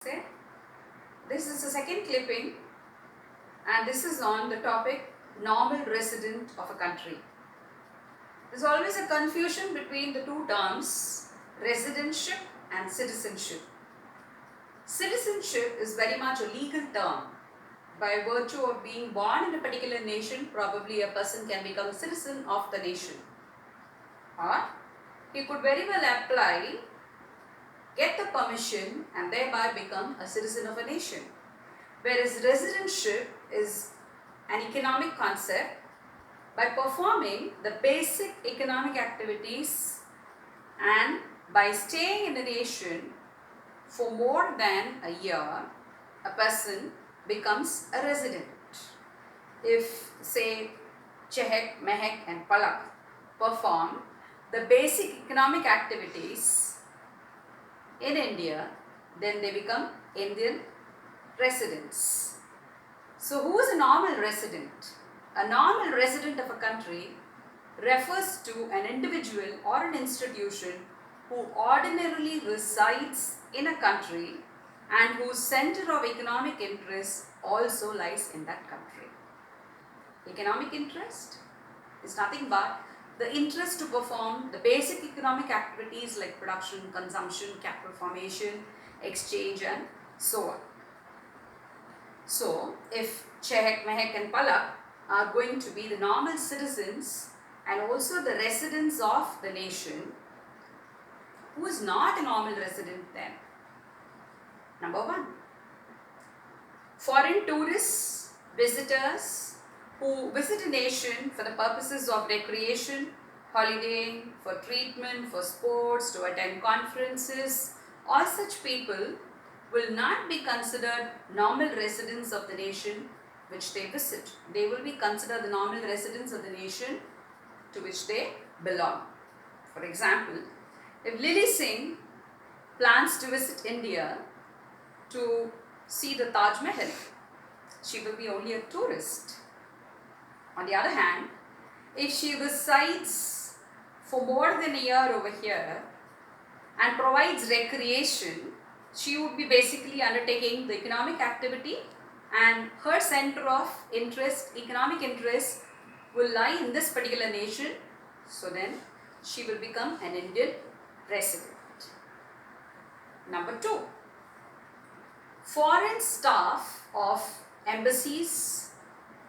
Say, this is the second clipping and this is on the topic normal resident of a country. There's always a confusion between the two terms residentship and citizenship. Citizenship is very much a legal term. By virtue of being born in a particular nation, probably a person can become a citizen of the nation. Or he could very well apply, get the permission and thereby become a citizen of a nation. Whereas residentship is an economic concept. By performing the basic economic activities and by staying in the nation for more than a year, a person becomes a resident. If say Chehek, Mehek and Palak perform the basic economic activities in India, then they become Indian residents. So who is a normal resident? A normal resident of a country refers to an individual or an institution who ordinarily resides in a country and whose center of economic interest also lies in that country. Economic interest is nothing but the interest to perform the basic economic activities like production, consumption, capital formation, exchange and so on. So, if Chehek, Mehek and Palak are going to be the normal citizens and also the residents of the nation, who is not a normal resident then? Number one, foreign tourists, visitors who visit a nation for the purposes of recreation, holidaying, for treatment, for sports, to attend conferences, all such people will not be considered normal residents of the nation which they visit. They will be considered the normal residents of the nation to which they belong. For example, if Lily Singh plans to visit India to see the Taj Mahal, she will be only a tourist. On the other hand, if she resides for more than a year over here and provides recreation, she would be basically undertaking the economic activity and her center of interest, economic interest will lie in this particular nation. So then she will become an Indian resident. Number two, foreign staff of embassies,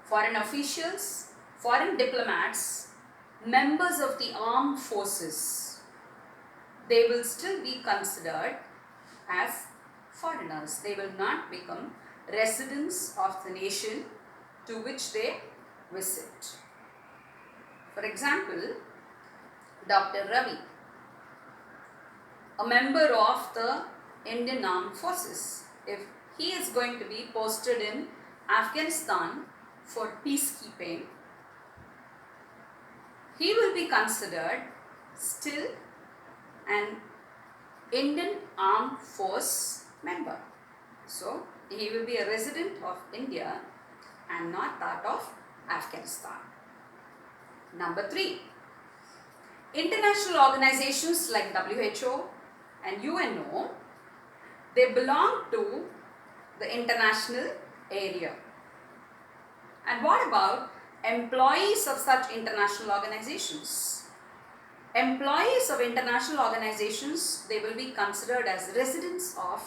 foreign officials, foreign diplomats, members of the armed forces, they will still be considered as foreigners. They will not become residents of the nation to which they visit. For example, Dr. Ravi, a member of the Indian Armed Forces, if he is going to be posted in Afghanistan for peacekeeping, he will be considered still an Indian Armed Force member. So, he will be a resident of India and not that of Afghanistan. Number three, international organizations like WHO and UNO, they belong to the international area. And what about employees of such international organizations? Employees of international organizations, they will be considered as residents of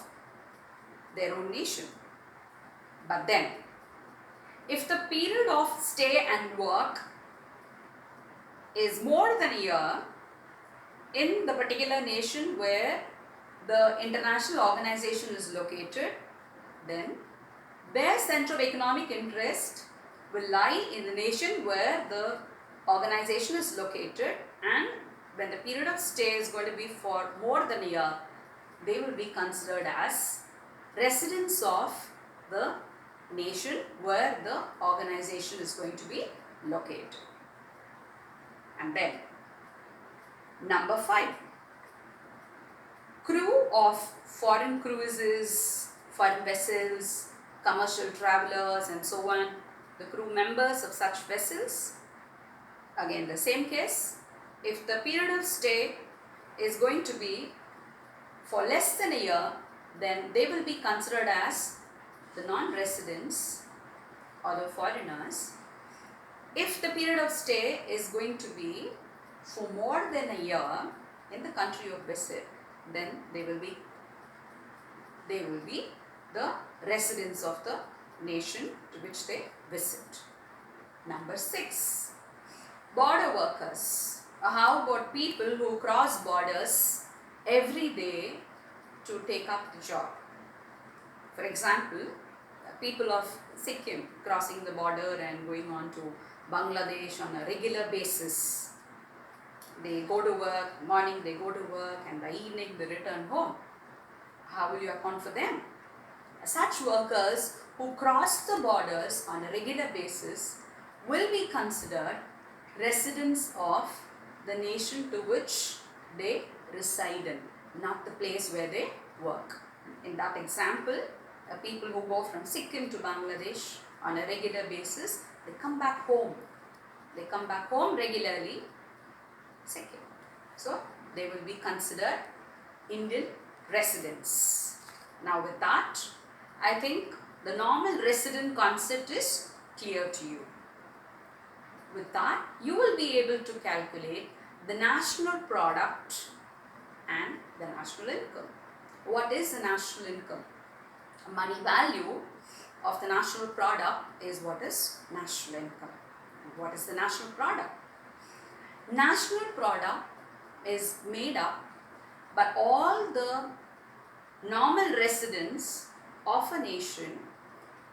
their own nation. But then, if the period of stay and work is more than a year in the particular nation where the international organization is located, then their center of economic interest will lie in the nation where the organization is located, and when the period of stay is going to be for more than a year, they will be considered as residents of the nation where the organization is going to be located. And then, number five, crew of foreign cruises, foreign vessels, commercial travelers and so on, the crew members of such vessels, again the same case, if the period of stay is going to be for less than a year, then they will be considered as the non-residents or the foreigners. If the period of stay is going to be for more than a year in the country of visit, then they will be the residents of the nation to which they visit. Number 6, border workers. How about people who cross borders every day to take up the job? For example, people of Sikkim crossing the border and going on to Bangladesh on a regular basis. They go to work, morning they go to work, and by evening they return home. How will you account for them? Such workers who cross the borders on a regular basis will be considered residents of the nation to which they reside in, not the place where they work. In that example, people who go from Sikkim to Bangladesh on a regular basis, they come back home. They come back home regularly, Sikkim. So, they will be considered Indian residents. Now with that, I think the normal resident concept is clear to you. With that, you will be able to calculate the national product and the national income. What is the national income? Money value of the national product is what is national income. What is the national product? National product is made up by all the normal residents of a nation,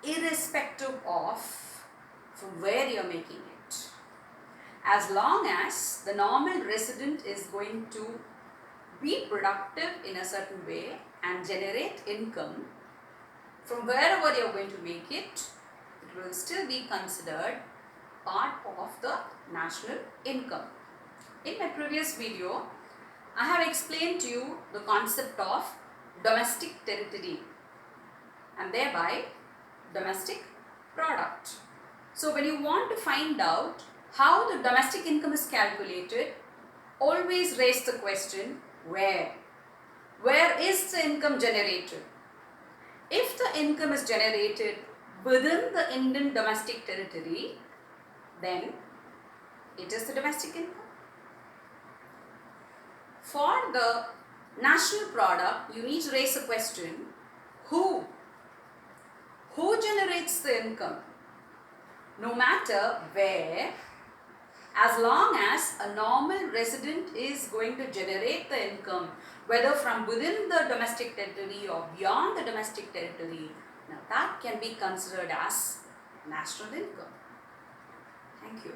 irrespective of from where you are making it. As long as the normal resident is going to be productive in a certain way and generate income, from wherever you are going to make it, it will still be considered part of the national income. In my previous video, I have explained to you the concept of domestic territory and thereby domestic product. So when you want to find out how the domestic income is calculated, always raise the question, where? Where is the income generated? If the income is generated within the Indian domestic territory, then it is the domestic income. For the national product, you need to raise a question, who? Who generates the income? No matter where, as long as a normal resident is going to generate the income, whether from within the domestic territory or beyond the domestic territory, now that can be considered as national income. Thank you.